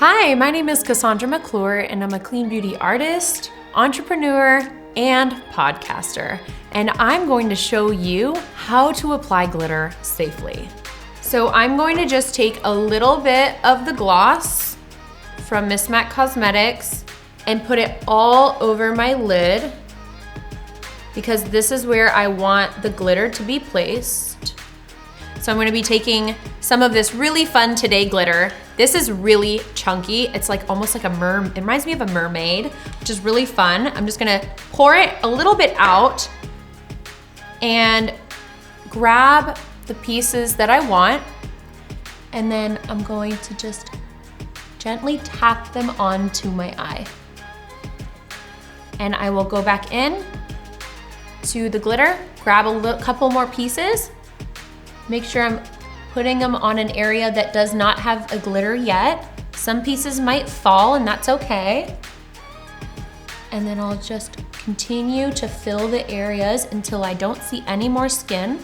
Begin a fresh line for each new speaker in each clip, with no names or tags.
Hi, my name is Cassandra McClure, and I'm a clean beauty artist, entrepreneur, and podcaster. And I'm going to show you how to apply glitter safely. So I'm going to just take a little bit of the gloss from Miss Mac Cosmetics and put it all over my lid because this is where I want the glitter to be placed. So I'm gonna be taking some of this really fun Today glitter. This is really chunky. It's like almost like it reminds me of a mermaid, which is really fun. I'm just gonna pour it a little bit out and grab the pieces that I want. And then I'm going to just gently tap them onto my eye. And I will go back in to the glitter, grab a couple more pieces, make sure I'm putting them on an area that does not have a glitter yet. Some pieces might fall and that's okay. And then I'll just continue to fill the areas until I don't see any more skin.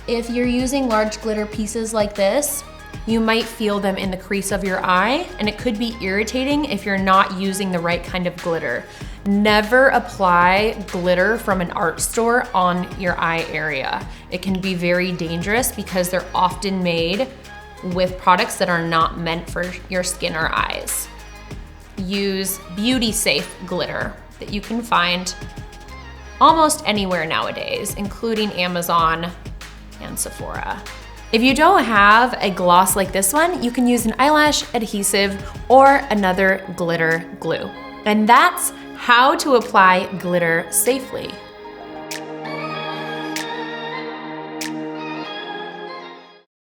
If you're using large glitter pieces like this, you might feel them in the crease of your eye, and it could be irritating if you're not using the right kind of glitter. Never apply glitter from an art store on your eye area. It can be very dangerous because they're often made with products that are not meant for your skin or eyes. Use beauty safe glitter that you can find almost anywhere nowadays, including Amazon and Sephora. If you don't have a gloss like this one, you can use an eyelash adhesive or another glitter glue. And that's how to apply glitter safely.